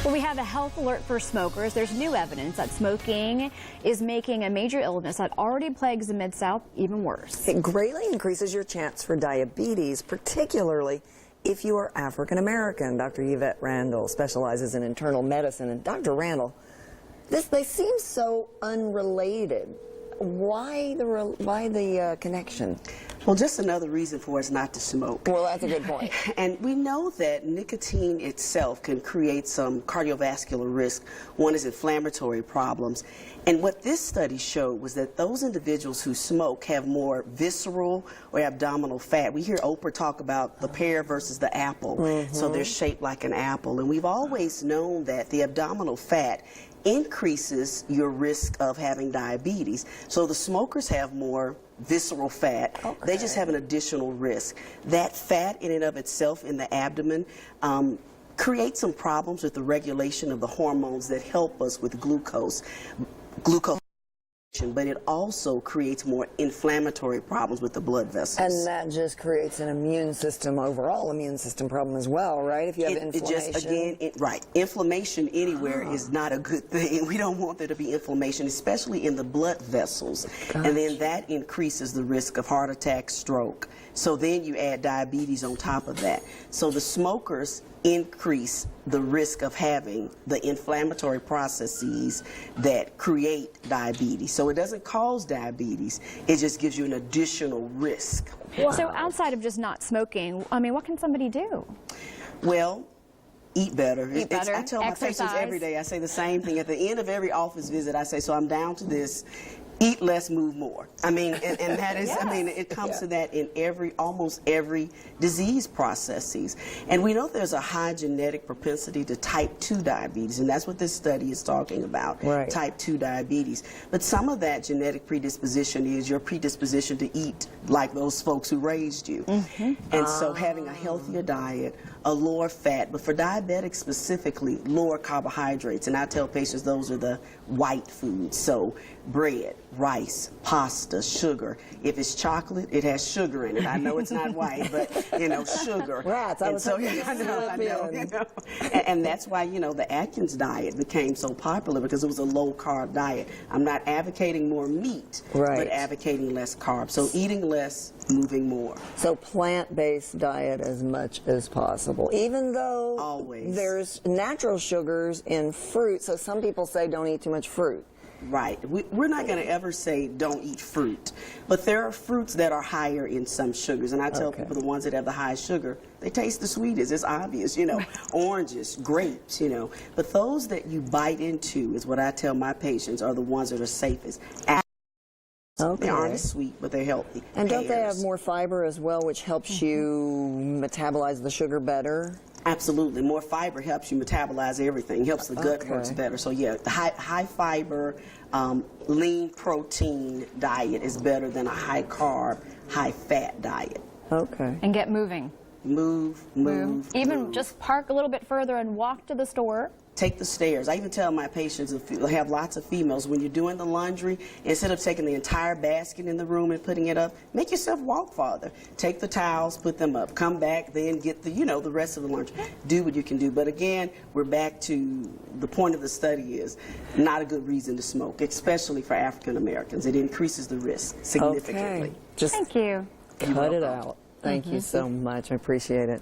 Well, we have a health alert for smokers. There's new evidence that smoking is making a major illness that already plagues the Mid-South even worse. It greatly increases your chance for diabetes, particularly if you are African American. Dr. Yvette Randall specializes in internal medicine. And Dr. Randall, they seem so unrelated. Why the connection? Well, just another reason for us not to smoke. Well, that's a good point. And we know that nicotine itself can create some cardiovascular risk. One is inflammatory problems. And what this study showed was that those individuals who smoke have more visceral or abdominal fat. We hear Oprah talk about the pear versus the apple. So they're shaped like an apple. And we've always known that the abdominal fat increases your risk of having diabetes. So the smokers have more visceral fat. They just have an additional risk. That fat in and of itself in the abdomen creates some problems with the regulation of the hormones that help us with glucose. But it also creates more inflammatory problems with the blood vessels. And that just creates an overall immune system problem as well, right? If you have inflammation. Right. Inflammation anywhere is not a good thing. We don't want there to be inflammation, especially in the blood vessels. Gosh. And then that increases the risk of heart attack, stroke. So then you add diabetes on top of that. So the smokers increase the risk of having the inflammatory processes that create diabetes. So it doesn't cause diabetes, it just gives you an additional risk. Wow. So outside of just not smoking, I mean, what can somebody do? Well, eat better. Eat better. I tell my patients every day, I say the same thing. At the end of every office visit, I say, so I'm down to this. Eat less, move more. I mean, and that is, I mean, it comes to that in almost every disease processes. And we know there's a high genetic propensity to type 2 diabetes, and that's what this study is talking about, type 2 diabetes. But some of that genetic predisposition is your predisposition to eat like those folks who raised you. And so having a healthier diet, a lower fat, but for diabetics specifically, lower carbohydrates. And I tell patients those are the white foods. So bread, rice, pasta, sugar. If it's chocolate, it has sugar in it. I know it's not white, but, you know, sugar. Right. And so, I know. And that's why, you know, the Atkins diet became so popular, because it was a low-carb diet. I'm not advocating more meat, but advocating less carbs. So eating less, moving more. So plant-based diet as much as possible, even though there's natural sugars in fruit. So some people say don't eat too much fruit. Right. We're not going to ever say don't eat fruit, but there are fruits that are higher in some sugars, and I tell people the ones that have the highest sugar, they taste the sweetest. It's obvious, you know, oranges, grapes, you know, but those that you bite into is what I tell my patients are the ones that are safest. They aren't as sweet, but they're healthy. And don't they have more fiber as well, which helps you metabolize the sugar better? Absolutely. More fiber helps you metabolize everything, helps the gut works better. So yeah, the high fiber, lean protein diet is better than a high carb, high fat diet. And get moving. Move. Even just park a little bit further and walk to the store. Take the stairs. I even tell my patients, if you have lots of females, when you're doing the laundry, instead of taking the entire basket in the room and putting it up, make yourself walk farther. Take the towels, put them up, come back, then get the, you know, the rest of the laundry. Do what you can do. But again, we're back to the point of the study is not a good reason to smoke, especially for African Americans. It increases the risk significantly. Just thank you. Cut it out. Thank you so much. I appreciate it.